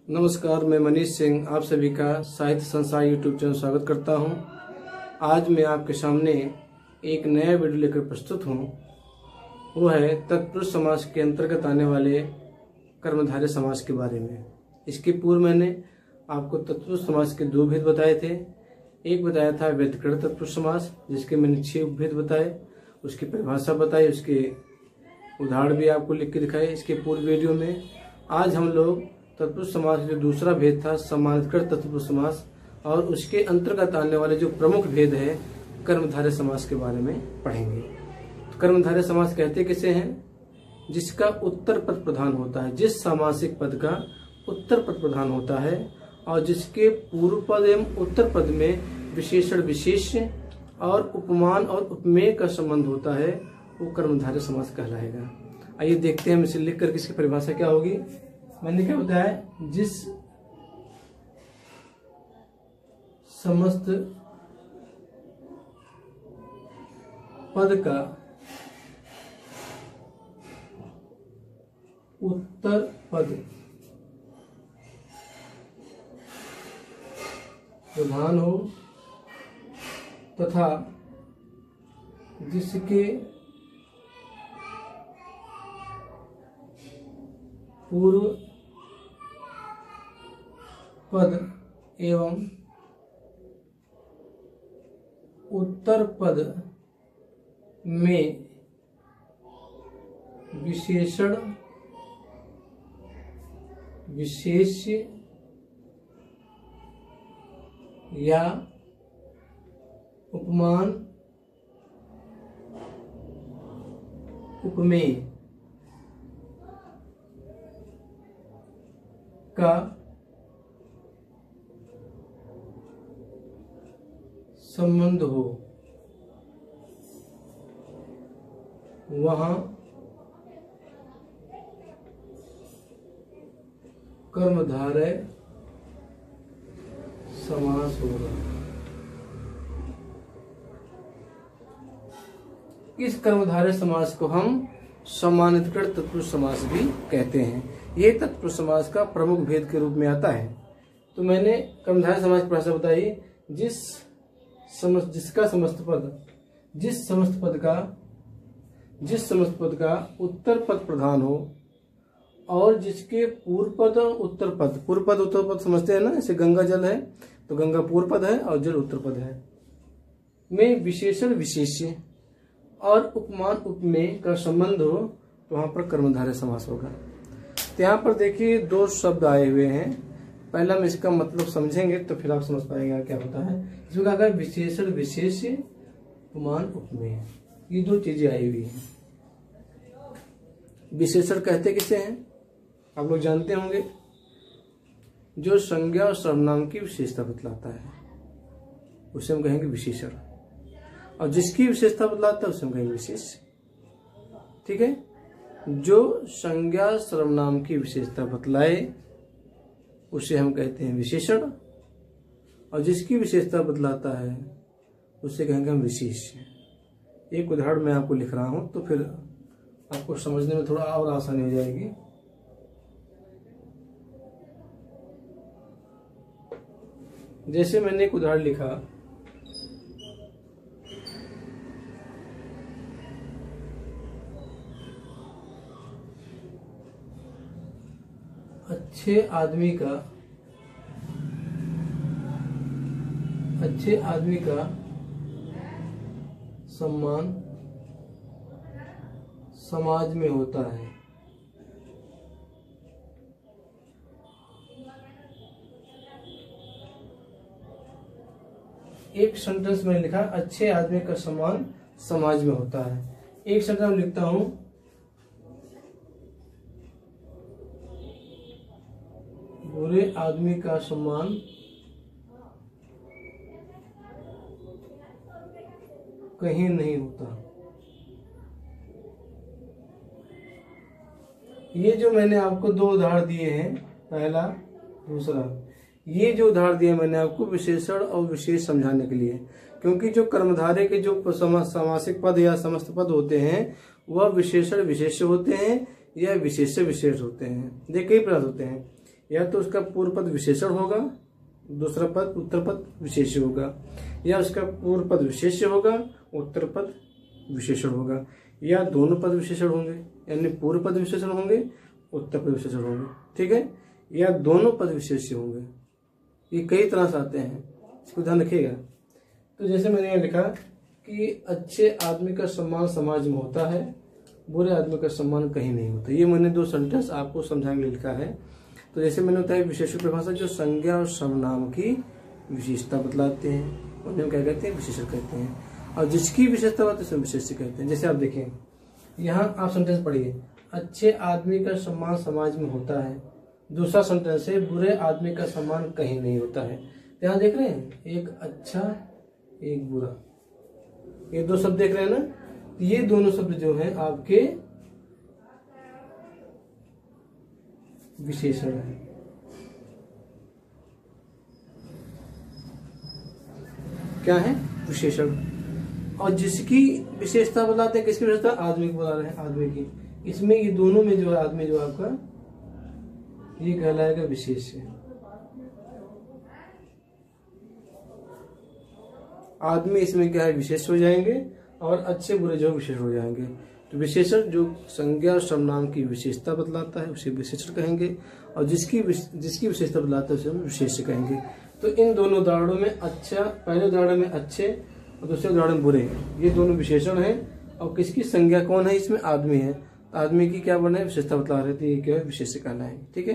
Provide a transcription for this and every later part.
नमस्कार, मैं मनीष सिंह आप सभी का साहित्य संसार यूट्यूब चैनल स्वागत करता हूं। आज मैं आपके सामने एक नया वीडियो लेकर प्रस्तुत हूं। वो है तत्पुरुष समास के अंतर्गत आने वाले कर्मधारय समास के बारे में। इसके पूर्व मैंने आपको तत्पुरुष समास के दो भेद बताए थे। एक बताया था व्यतिकरण तत्पुरुष समास, जिसके मैंने 6 उपभेद बताए, उसकी परिभाषा बताई, उसके उदाहरण भी आपको लिख के दिखाए इसके पूर्व वीडियो में। आज हम लोग तत्पुरुष समास जो दूसरा भेद था सम्मानितकृत तत्पुरुष समास और उसके अंतर्गत आने वाले जो प्रमुख भेद है कर्मधारय समास के बारे में पढ़ेंगे। तो कर्मधारय समास कहते किसे हैं? जिसका उत्तर पद प्रधान होता है, जिस सामासिक पद का उत्तर पद प्रधान होता है और जिसके पूर्व पद एवं उत्तर पद में विशेषण विशेष्य और उपमान और उपमेय का संबंध होता है, वो कर्मधारय समास कहलाएगा। आइए देखते हैं हम इसे लिख कर इसकी परिभाषा क्या होगी। मैंने क्या बताया? जिस समस्त पद का उत्तर पद प्रधान हो तथा जिसके पूर्व पद एवं उत्तर पद में विशेषण विशेष्य या उपमान उपमेय का संबंध हो, वहां कर्मधारय समास होगा। इस कर्मधारय समास को हम सम्मानितकृत तत्पुरुष समास भी कहते हैं। ये तत्पुरुष समास का प्रमुख भेद के रूप में आता है। तो मैंने कर्मधारय समास की परिभाषा बताई, जिस समस्त पद का उत्तर पद प्रधान हो और जिसके पूर्व पद उत्तर पद समझते हैं ना, जैसे गंगा जल है तो गंगा पूर्व पद है और जल उत्तर पद है, में विशेषण विशेष्य और उपमान उपमेय का संबंध हो, तो वहां पर कर्मधारय समास होगा। तो यहाँ पर देखिए 2 शब्द आए हुए हैं। पहला हम इसका मतलब समझेंगे तो फिर आप समझ पाएंगे क्या होता है। इसमें कहा गया विशेषण विशेष्य उपमान उपमेय, ये 2 चीजें आई हुई हैं। विशेषण कहते किसे हैं? आप लोग जानते होंगे, जो संज्ञा और सर्वनाम की विशेषता बतलाता है उसे हम कहेंगे विशेषण, और जिसकी विशेषता बतलाता है उसे हम कहेंगे विशेष। ठीक है, जो संज्ञा सर्वनाम की विशेषता बतलाए उसे हम कहते हैं विशेषण, और जिसकी विशेषता बतलाता है उसे कहेंगे हम विशेष। एक उदाहरण मैं आपको लिख रहा हूं तो फिर आपको समझने में थोड़ा और आसानी हो जाएगी। जैसे मैंने एक उदाहरण लिखा, अच्छे आदमी का सम्मान समाज में होता है। एक सेंटेंस में लिखा अच्छे आदमी का सम्मान समाज में होता है। एक सेंटेंस में लिखता हूं बुरे आदमी का सम्मान कहीं नहीं होता। ये जो मैंने आपको 2 उदाहरण दिए हैं, पहला दूसरा, ये जो उदाहरण दिए मैंने आपको विशेषण और विशेष समझाने के लिए, क्योंकि जो कर्मधारय के जो समासिक पद या समस्त पद होते हैं वह विशेषण विशेष होते हैं या विशेष विशेष होते हैं। देखिए कई प्रकार होते हैं। या तो उसका पूर्व पद विशेषण होगा, दूसरा पद उत्तर पद विशेष्य होगा, या उसका पूर्व पद विशेष्य होगा, उत्तर पद विशेषण होगा, या दोनों पद विशेषण होंगे, यानी पूर्व पद विशेषण होंगे, उत्तर पद विशेषण होंगे, ठीक है, या दोनों पद विशेष्य होंगे। ये कई तरह से आते हैं, इसको ध्यान रखिएगा। तो जैसे मैंने यहाँ लिखा कि अच्छे आदमी का सम्मान समाज में होता है, बुरे आदमी का सम्मान कहीं नहीं होता। ये मैंने 2 सेंटेंस आपको समझाने के लिए लिखा है। तो जैसे मैंने बताया विशेषण परिभाषा जो संज्ञा और सर्वनाम की विशेषता बतलाते हैं उन्हें क्या कहते हैं, विशेषण कहते हैं। और जिसकी विशेषता होती है उसे विशेष्य कहते हैं। जैसे आप देखें यहाँ आप सेंटेंस पढ़िए, अच्छे आदमी का सम्मान समाज में होता है। दूसरा सेंटेंस है बुरे आदमी का सम्मान कहीं नहीं होता है। यहाँ देख रहे हैं, एक अच्छा एक बुरा, ये 2 शब्द देख रहे हैं ना। ये दोनों शब्द जो है आपके विशेषण है। क्या है, विशेषण। और जिसकी विशेषता बताते हैं, किसकी विशेषता, आदमी को बता रहे हैं, आदमी की। इसमें ये दोनों में जो है आदमी जो आपका ये कहलाएगा विशेष्य। आदमी इसमें क्या है, विशेष हो जाएंगे, और अच्छे बुरे जो विशेष हो जाएंगे। तो विशेषण जो संज्ञा और सर्वनाम की विशेषता बतलाता है उसे विशेषण कहेंगे, और जिसकी विशेषता बतलाता है उसे हम विशेष्य कहेंगे। तो इन दोनों उदाहरणों में अच्छा, पहले उदाहरण में अच्छे और दूसरे उदाहरण में बुरे, ये दोनों विशेषण हैं। और किसकी संज्ञा कौन है, इसमें आदमी है। आदमी की क्या बना है, विशेषता बतला रहे थे, ये क्या है, विशेष्य कहना है। ठीक है,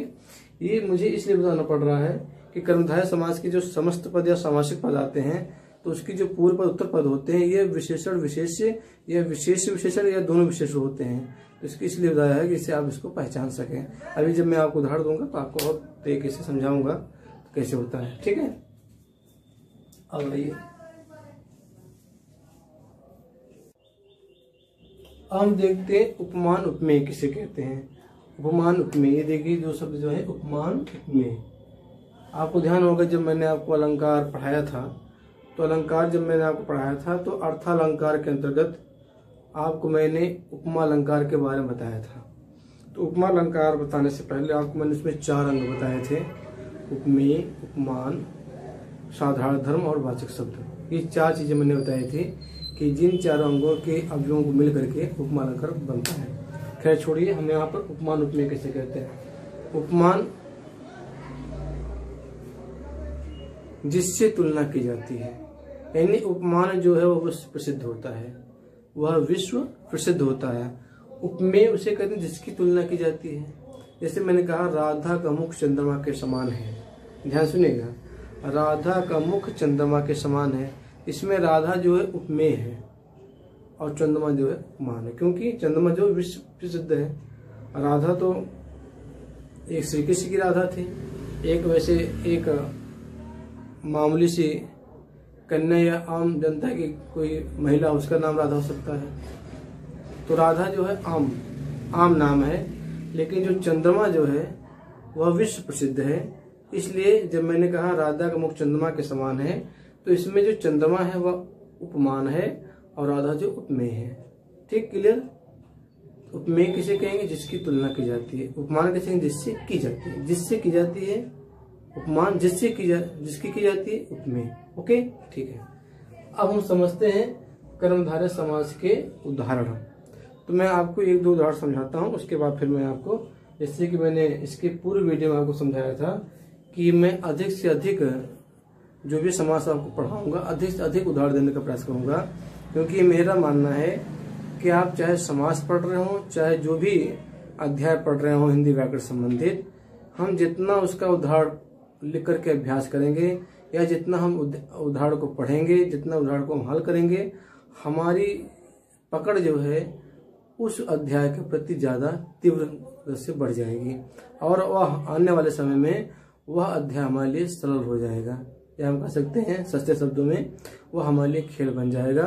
ये मुझे इसलिए बताना पड़ रहा है कि कर्मधारय समास के जो समस्त पद या सामासिक पद आते हैं तो उसकी जो पूर्व पद उत्तर पद होते हैं ये विशेषण विशेष्य या विशेष विशेषण या दोनों विशेषण होते हैं। तो इसकी इसलिए बताया है कि इससे आप इसको पहचान सकें। अभी जब मैं आपको उदाहरण दूंगा तो आपको और तरीके से समझाऊंगा कैसे होता है। ठीक है, अब आइए हम देखते हैं उपमान उपमेय किसे कहते हैं। उपमान उपमेय, ये देखिए 2 शब्द जो है उपमान उपमेय। आपको ध्यान होगा जब मैंने आपको अलंकार पढ़ाया था तो अलंकार जब मैंने आपको पढ़ाया था तो अर्थालंकार के अंतर्गत आपको मैंने उपमा अलंकार के बारे में बताया था। तो उपमा अलंकार बताने से पहले आपको मैंने उसमें 4 अंग बताए थे, उपमेय, उपमान, साधारण धर्म और वाचक शब्द। ये 4 चीजें मैंने बताई थी कि जिन 4 अंगों के अवयवों को मिल करके उपमा अलंकार बनता है। खैर छोड़िए, हम यहाँ पर उपमान उपमेय कैसे कहते हैं। उपमान जिससे तुलना की जाती है, यानी उपमान जो है वो विश्व प्रसिद्ध होता है, वह विश्व प्रसिद्ध होता है। उपमेय उसे कहते हैं जिसकी तुलना की जाती है। जैसे मैंने कहा राधा का मुख चंद्रमा के समान है, ध्यान सुनिएगा, राधा का मुख चंद्रमा के समान है। इसमें राधा जो है उपमेय है और चंद्रमा जो है उपमान है, क्योंकि चंद्रमा जो विश्व प्रसिद्ध है। राधा तो एक श्री कृष्ण की राधा थी, एक वैसे एक मामूली सी कन्या या आम जनता की कोई महिला उसका नाम राधा हो सकता है। तो राधा जो है आम नाम है, लेकिन जो चंद्रमा जो है वह विश्व प्रसिद्ध है। इसलिए जब मैंने कहा राधा का मुख चंद्रमा के समान है तो इसमें जो चंद्रमा है वह उपमान है और राधा जो उपमेय है। ठीक, क्लियर। उपमेय किसे कहेंगे, जिसकी तुलना की जाती है। उपमान किसे कहेंगे, जिससे की जाती है, जिससे की जाती है। उपमान जिसकी की जाती है उपमेय। ओके, ठीक है। अब हम समझते हैं कर्मधारय समास के उदाहरण। तो मैं आपको 1-2 उदाहरण समझाता हूं, उसके बाद फिर मैं आपको, जैसे कि मैंने इसके पूर्व वीडियो में आपको समझाया था कि मैं अधिक से अधिक जो भी समास आपको पढ़ाऊंगा अधिक से अधिक उदाहरण देने का प्रयास करूंगा, क्योंकि मेरा मानना है कि आप चाहे समास पढ़ रहे हो चाहे जो भी अध्याय पढ़ रहे हो हिंदी व्याकरण संबंधित, हम जितना उसका उदाहरण लिख करके अभ्यास करेंगे या जितना हम उदाहरण को पढ़ेंगे, जितना उदाहरण को हम हल करेंगे, हमारी पकड़ जो है उस अध्याय के प्रति ज्यादा तीव्र से बढ़ जाएगी और वह आने वाले समय में वह अध्याय हमारे लिए सरल हो जाएगा, या हम कह सकते हैं सस्ते शब्दों में वह हमारे लिए खेल बन जाएगा।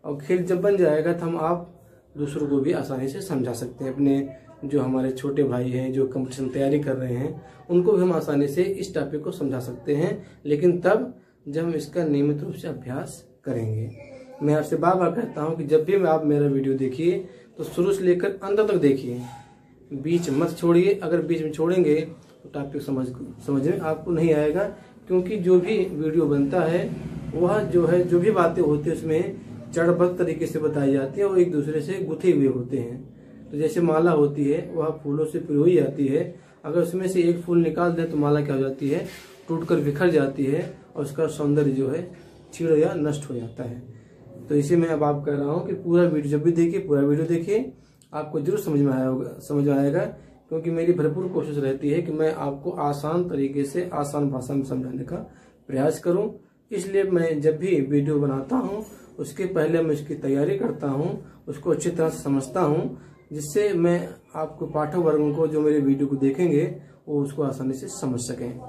और खेल जब बन जाएगा तो हम आप दूसरों को भी आसानी से समझा सकते हैं। अपने जो हमारे छोटे भाई हैं जो कंपटीशन तैयारी कर रहे हैं उनको भी हम आसानी से इस टॉपिक को समझा सकते हैं, लेकिन तब जब हम इसका नियमित रूप से अभ्यास करेंगे। मैं आपसे बार बार कहता हूं कि जब भी आप मेरा वीडियो देखिए तो शुरू से लेकर अंत तक देखिए, बीच मत छोड़िए। अगर बीच में छोड़ेंगे तो टॉपिक समझ में आपको नहीं आएगा, क्योंकि जो भी वीडियो बनता है वह जो है जो भी बातें होती है उसमें चरणबद्ध तरीके से बताई जाती है और एक दूसरे से गुथे हुए होते हैं। तो जैसे माला होती है वह फूलों से पिरोई जाती है, अगर उसमें से एक फूल निकाल दे तो माला क्या हो जाती है, टूटकर बिखर जाती है और उसका सौंदर्य जो है छीड़ या नष्ट हो जाता है। तो इसे मैं अब आप कह रहा हूँ कि पूरा वीडियो जब भी देखिए, पूरा वीडियो देखिए, आपको जरूर समझ में आएगा, क्योंकि मेरी भरपूर कोशिश रहती है कि मैं आपको आसान तरीके से आसान भाषा में समझाने का प्रयास करूं। इसलिए मैं जब भी वीडियो बनाता हूं उसके पहले मैं उसकी तैयारी करता हूं, उसको अच्छी तरह से समझता हूं, जिससे मैं आपको पाठक वर्गों को जो मेरे वीडियो को देखेंगे वो उसको आसानी से समझ सकें।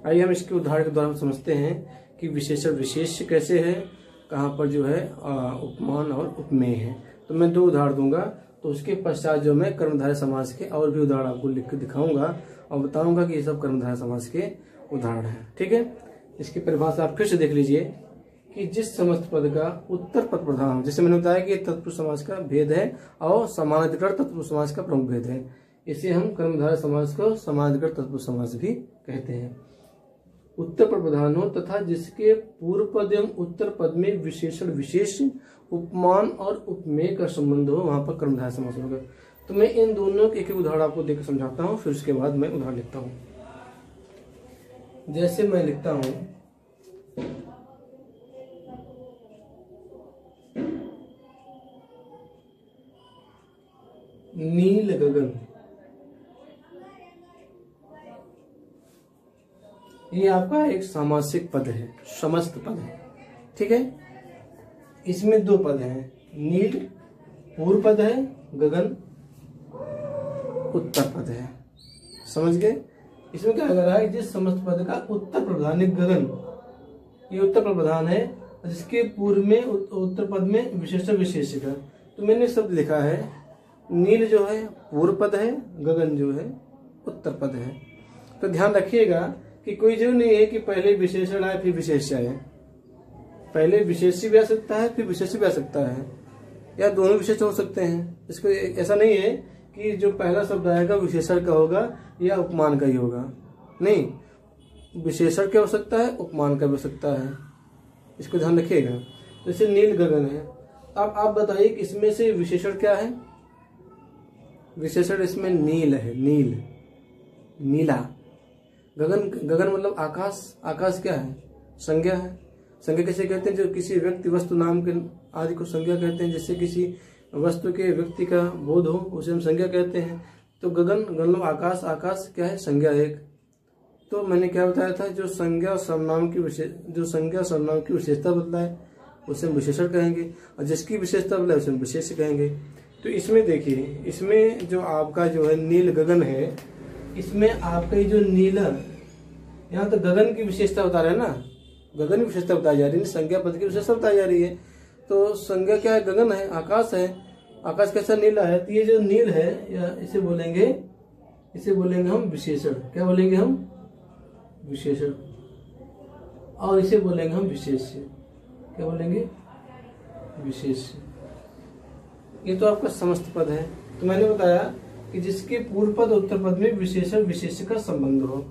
आइए हम इसके उदाहरण के द्वारा समझते हैं कि विशेषण विशेष कैसे है, कहाँ पर जो है उपमान और उपमेय है। तो मैं 2 उदाहरण दूंगा, तो उसके पश्चात जो मैं कर्मधारय समास के और भी उदाहरण आपको लिख कर दिखाऊंगा और बताऊंगा कि ये सब कर्मधारय समास के उदाहरण हैं। ठीक है, इसकी परिभाषा आप फिर से देख लीजिए कि जिस समस्त पद का उत्तर पद प्रधान हो, जैसे मैंने बताया कि तत्पुरुष समास का भेद है और समानाधिकरण तत्पुरुष समास का प्रमुख भेद है, इसे हम कर्मधारय समास को समानाधिकरण तत्पुरुष समास भी कहते हैं। उत्तर पद प्रधान हो तथा जिसके पूर्व पद एवं उत्तर पद में विशेषण विशेष उपमान और उपमेय का संबंध हो, वहां पर कर्मधारय समास होगा। तो मैं इन दोनों के एक उदाहरण आपको देकर समझाता हूँ, फिर उसके बाद मैं उदाहरण लिखता हूँ। जैसे मैं लिखता हूं नील गगन, ये आपका एक सामासिक पद है, समस्त पद है। ठीक है, इसमें 2 पद हैं, नील पूर्व पद है, गगन उत्तर पद है। समझ गए? इसमें क्या कर रहा है, जिस समस्त पद का उत्तर प्रधान है गगन, ये उत्तर प्रधान है, जिसके पूर्व में उत्तर पद में विशेषण विशेषक है। तो मैंने शब्द लिखा है नील जो है पूर्व पद है, गगन जो है उत्तर पद है। तो ध्यान रखिएगा कि कोई जो नहीं है कि पहले विशेषण आए फिर विशेष्य आए, पहले विशेष्य भी आ सकता है फिर विशेष्य भी आ सकता है, या दोनों विशेष हो सकते हैं। इसको ऐसा नहीं है कि जो पहला शब्द आएगा विशेषण का होगा या उपमान का ही होगा, नहीं, विशेषण क्या हो सकता है, उपमान का भी हो सकता है, इसको ध्यान रखिएगा। जैसे नील गगन है, अब आप बताइए कि इसमें से विशेषण क्या है, विशेषण इसमें नील है, नील, नीला। गगन, गगन मतलब आकाश, आकाश क्या है, संज्ञा है। संज्ञा कैसे कहते हैं, जो किसी व्यक्ति वस्तु नाम के आदि को संज्ञा कहते हैं, जिससे किसी वस्तु के व्यक्ति का बोध हो उसे हम संज्ञा कहते हैं। तो गगन मतलब आकाश, आकाश क्या है, संज्ञा एक। तो मैंने क्या बताया था, जो संज्ञा सर्वनाम की विशेषता बदलाए उसे हम विशेषण कहेंगे, और जिसकी विशेषता बदलाए उसे हम विशेष्य कहेंगे। तो इसमें देखिए, इसमें जो आपका जो है नील गगन है, इसमें आपका जो नीला, यहाँ तो गगन की विशेषता बता रहे हैं ना, गगन की विशेषता बताई जा रही है, संज्ञा पद की विशेषता बताई जा रही है। तो संज्ञा क्या है, गगन है, आकाश है, आकाश कैसा नीला है। तो ये जो नील है, या इसे बोलेंगे हम विशेषण। क्या बोलेंगे हम, विशेषण। और इसे बोलेंगे हम विशेष्य। क्या बोलेंगे, विशेष्य। ये तो आपका समस्त पद है। तो मैंने बताया कि जिसके पूर्व पद उत्तर पद में विशेषण विशेष्य का संबंध हो।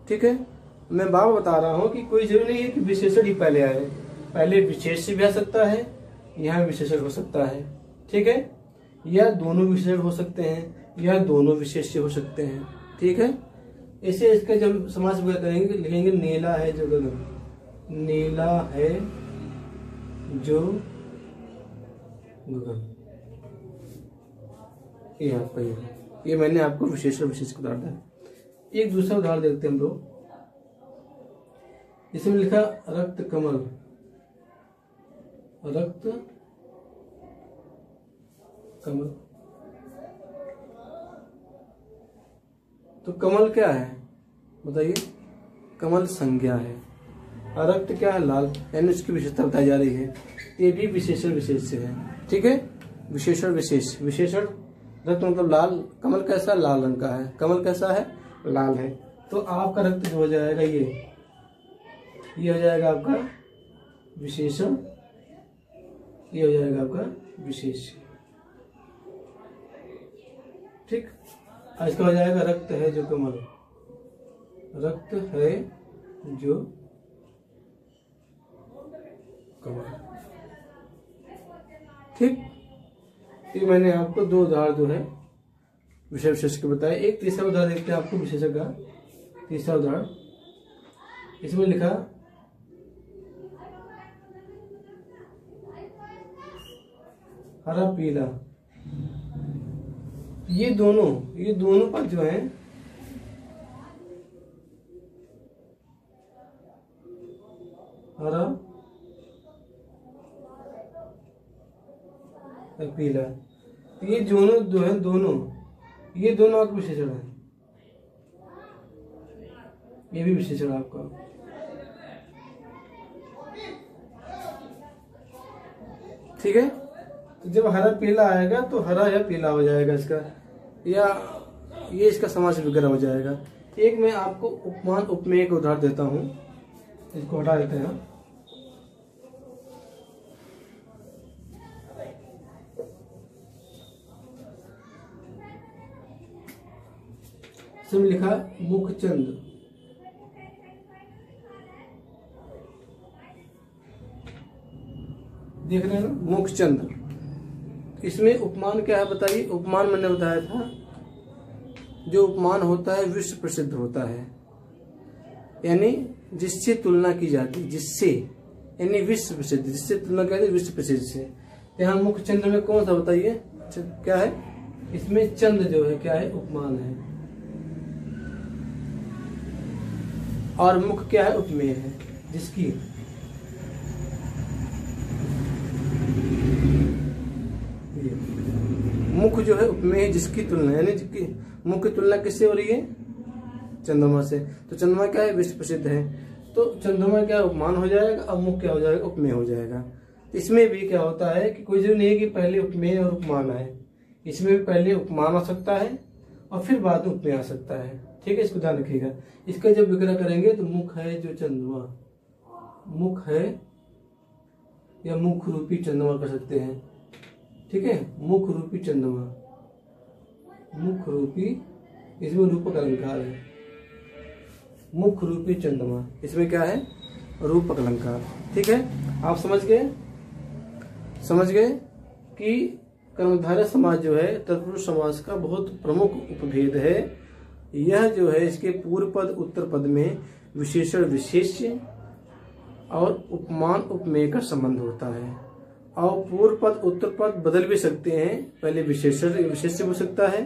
ठीक है, मैं बार बता रहा हूं कि कोई जरूरी नहीं है कि विशेषण ही पहले आए, पहले विशेष्य भी आ सकता है, यहाँ विशेषण हो सकता है। ठीक है, या दोनों विशेषण हो सकते हैं, या दोनों विशेष्य हो सकते हैं। ठीक है, इसे इसका जब समास करेंगे लिखेंगे नीला है जो गगन, नीला है जो गगन, ये आपका ये मैंने आपको विशेषण विशेष उदाहरण दिया। एक दूसरा उदाहरण देखते हैं हम लोग, इसमें लिखा रक्त कमल, रक्त कमल। तो कमल क्या है बताइए, कमल संज्ञा है, रक्त क्या है, लाल, यानी उसकी विशेषता बताई जा रही है। ये भी विशेषण विशेष से है। ठीक है, विशेषण विशेष, विशेषण रक्त मतलब लाल, कमल कैसा, लाल रंग का है, कमल कैसा है, लाल है। तो आपका रक्त जो हो जाएगा ये हो जाएगा आपका विशेषण, ये हो जाएगा आपका विशेष्य। ठीक, इसका हो जाएगा रक्त है जो कमल, रक्त है जो कमल। ठीक, ये मैंने आपको 2 उदाहरण जो है विषय विशेष के बताए। एक तीसरा उदाहरण देखते हैं आपको विशेषक का। तीसरा उदाहरण इसमें लिखा हरा पीला। ये दोनों पद जो हैं हरा पीला, ये दोनों जो है ये दोनों आपके विशेषण है। ये भी विशेषण आपका। ठीक है, तो जब हरा पीला आएगा तो हरा या पीला हो जाएगा इसका, या ये इसका समास विग्रह हो जाएगा। एक मैं आपको उपमान उपमेय का उदाहरण देता हूं, इसको हटा देते हैं। इसमें लिखा मुखचंद। देख रहे हैं ना, मुखचंद। इसमें उपमान क्या है बताइए। उपमान मैंने बताया था, जो उपमान होता है विश्व प्रसिद्ध होता है, यानी जिससे तुलना की जाती, जिससे यानी विश्व प्रसिद्ध, जिससे तुलना की जाती विश्व प्रसिद्ध से। यहाँ मुखचंद में कौन सा बताइए क्या है। इसमें चंद जो है क्या है, उपमान है, और मुख क्या है, उपमेय है, जिसकी मुख जो है उपमेय है, जिसकी तुलना, यानी जिसकी मुख की तुलना किससे हो रही है, चंद्रमा से। तो चंद्रमा क्या है, विश्व प्रसिद्ध है, तो चंद्रमा क्या उपमान हो जाएगा, अब मुख क्या हो जाएगा, उपमेय हो जाएगा। इसमें भी क्या होता है कि कोई जरूरी नहीं है कि पहले उपमेय और उपमान आए, इसमें भी पहले उपमान आ सकता है और फिर बाद में उपमेय आ सकता है। ठीक है, इसको ध्यान रखिएगा। इसका जब विग्रह करेंगे तो मुख है जो चंद्रमा, मुख है या मुख रूपी चंद्रमा कर सकते हैं। ठीक है, मुख रूपी चंद्रमा, मुख रूपी, इसमें रूपक अलंकार है, मुख रूपी चंद्रमा, इसमें क्या है, रूपक अलंकार। ठीक है, आप समझ गए कि कर्मधारय समास जो है तत्पुरुष समास का बहुत प्रमुख उपभेद है। यह जो है इसके पूर्व पद उत्तर पद में विशेषण विशेष्य और उपमान उपमेय का संबंध होता है, और पूर्व पद उत्तर पद बदल भी सकते हैं। पहले विशेषण विशेष्य हो सकता है,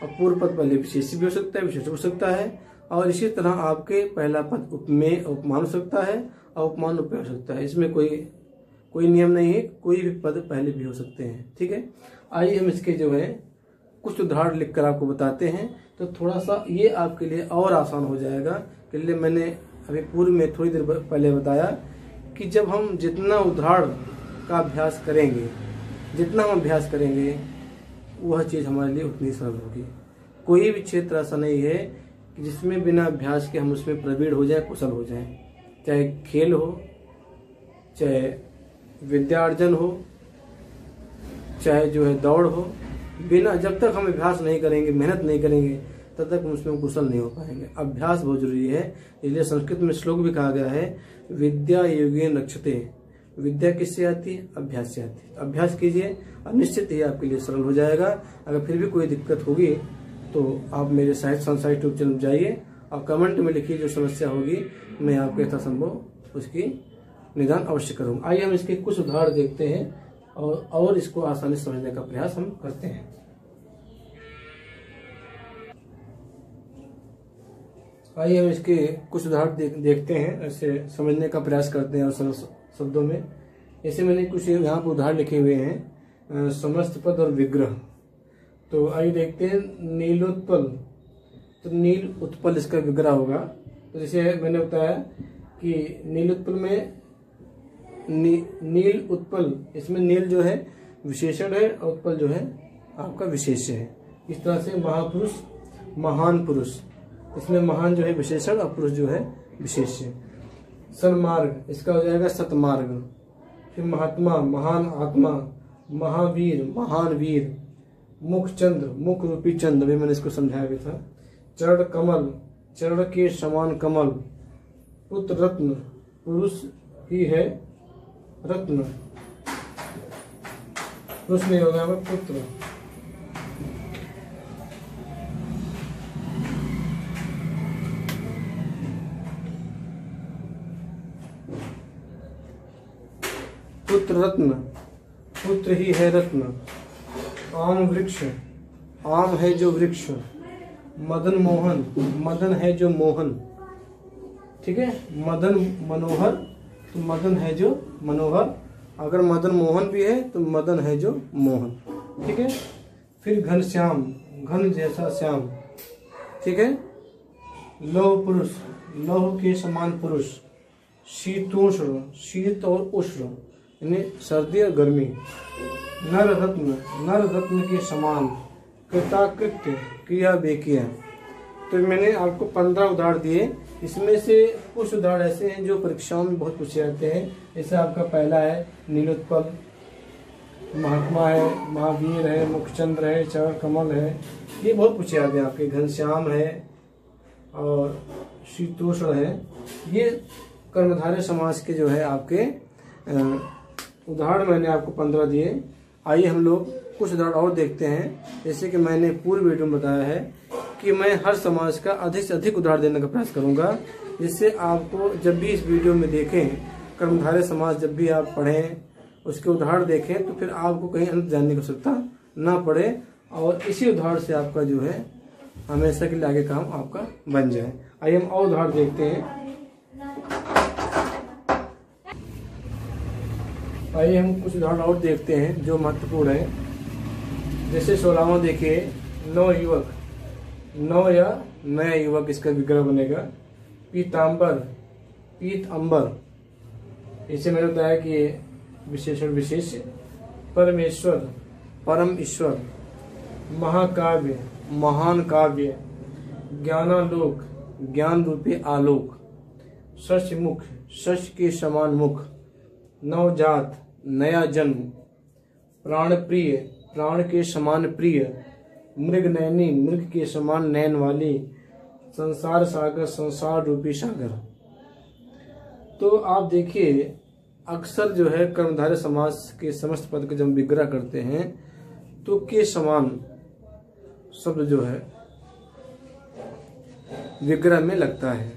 और पूर्व पद पहले विशेष्य भी हो सकता है, विशेषण हो सकता है, और इसी तरह आपके पहला पद उपमेय उपमान हो सकता है और उपमान उपमेय हो सकता है। इसमें कोई नियम नहीं है, कोई भी पद पहले भी हो सकते हैं। ठीक है, आइए हम इसके जो है कुछ उदाहरण लिखकर आपको बताते हैं, तो थोड़ा सा ये आपके लिए और आसान हो जाएगा। के लिए मैंने अभी पूर्व में थोड़ी देर पहले बताया कि जब हम जितना उदाहरण का अभ्यास करेंगे, जितना हम अभ्यास करेंगे, वह चीज़ हमारे लिए उतनी सरल होगी। कोई भी क्षेत्र ऐसा नहीं है कि जिसमें बिना अभ्यास के हम उसमें प्रवीण हो जाए, कुशल हो जाए। चाहे खेल हो, चाहे विद्यार्जन हो, चाहे जो है दौड़ हो, बिना जब तक हम अभ्यास नहीं करेंगे, मेहनत नहीं करेंगे, तब तक हम उसमें कुशल नहीं हो पाएंगे। अभ्यास बहुत जरूरी है। इसलिए संस्कृत में श्लोक भी कहा गया है, विद्या योगेन रक्षते। विद्या किससे आती है, अभ्यास से आती है। अभ्यास कीजिए और निश्चित ही आपके लिए सरल हो जाएगा। अगर फिर भी कोई दिक्कत होगी तो आप मेरे साहित्य संसार यूट्यूब चैनल जाइए और कमेंट में लिखिए जो समस्या होगी, मैं आपके यथासंभव उसकी निदान अवश्य करूंगा। आइए हम इसके कुछ उदाहरण देखते हैं और इसको आसानी से समझने का प्रयास हम करते हैं। आइए हम इसके कुछ उदाहरण देखते हैं, ऐसे समझने का प्रयास करते हैं और सरल शब्दों में। ऐसे मैंने कुछ यहाँ पर उदाहरण लिखे हुए हैं, समस्त पद और विग्रह। तो आइए देखते हैं, नीलोत्पल, तो नील उत्पल इसका विग्रह होगा। तो जैसे मैंने बताया कि नीलोत्पल में नील उत्पल, इसमें नील जो है विशेषण है और उत्पल जो है आपका विशेष्य है। इस तरह से महापुरुष, महान पुरुष, इसमें महान जो है विशेषण और पुरुष जो है विशेष्य। सन्मार्ग, इसका हो जाएगा सतमार्ग। फिर महात्मा, महान आत्मा, महावीर, महान वीर। मुखचंद्र, मुख रूपी चंद्र, भी मैंने इसको समझाया भी था। चरण कमल, चरण के समान कमल, पुत्र रत्न, पुरुष ही है रत्न, पुरुष नहीं होगा यहाँ पर पुत्र। पुत्र रत्न, पुत्र ही है रत्न। आम वृक्ष, आम है जो वृक्ष। मदन मोहन, मदन है जो मोहन, ठीक है। मदन मनोहर, तो मदन है जो मनोहर। अगर मदन मोहन भी है तो मदन है जो मोहन, ठीक है। फिर घनश्याम, घन जैसा श्याम, ठीक है। लौह पुरुष, लौह के समान पुरुष। शीतोष्ण, शीत और उष्ण यानी सर्दी और गर्मी। नर रत्न, नर रत्न के समान। कृताकृत्य, क्रिया बेकिया। तो मैंने आपको 15 उदाहरण दिए। इसमें से कुछ उदाहरण ऐसे हैं जो परीक्षाओं में बहुत पूछे जाते हैं। जैसे आपका पहला है नीलोत्पल, महात्मा है, महावीर है, मुखचंद्र है, चरण कमल है, ये बहुत पूछे जाते हैं आपके। घनश्याम है और शीतोष्ण है। ये कर्मधारय समास के जो है आपके उदाहरण मैंने आपको 15 दिए। आइए हम लोग कुछ उदाहरण और देखते हैं। जैसे कि मैंने पूर्व वीडियो में बताया है कि मैं हर समाज का अधिक से अधिक उदाहरण देने का प्रयास करूंगा, जिससे आपको जब भी इस वीडियो में देखें कर्मधारय समास, जब भी आप पढ़ें उसके उदाहरण देखें तो फिर आपको कहीं अंत जानने की आवश्यकता ना पड़े और इसी उदाहरण से आपका जो है हमेशा के लिए आगे काम आपका बन जाए। आइए हम और उदाहरण देखते हैं। आइए हम कुछ उदाहरण और देखते हैं जो महत्वपूर्ण है। जैसे 16वां देखिए, नव युवक, नव या नया युवक इसका विग्रह बनेगा। पीतांबर, पीत अंबर, इसे मैंने बताया कि ये विशेषण विशेष। परमेश्वर, परम ईश्वर। महाकाव्य, महान काव्य। ज्ञानालोक, ज्ञान रूपी आलोक। शशमुख, शश के समान मुख। नवजात, नया जन्म। प्राण प्रिय, प्राण के समान प्रिय। मृग नयनी, मृग के समान नयन वाली। संसार सागर, संसार रूपी सागर। तो आप देखिए अक्सर जो है कर्मधारय समास के समस्त पद के जब विग्रह करते हैं तो के समान शब्द जो है विग्रह में लगता है।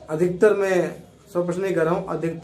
अधिकतर मैं 100% नहीं कर रहा हूं, अधिकतर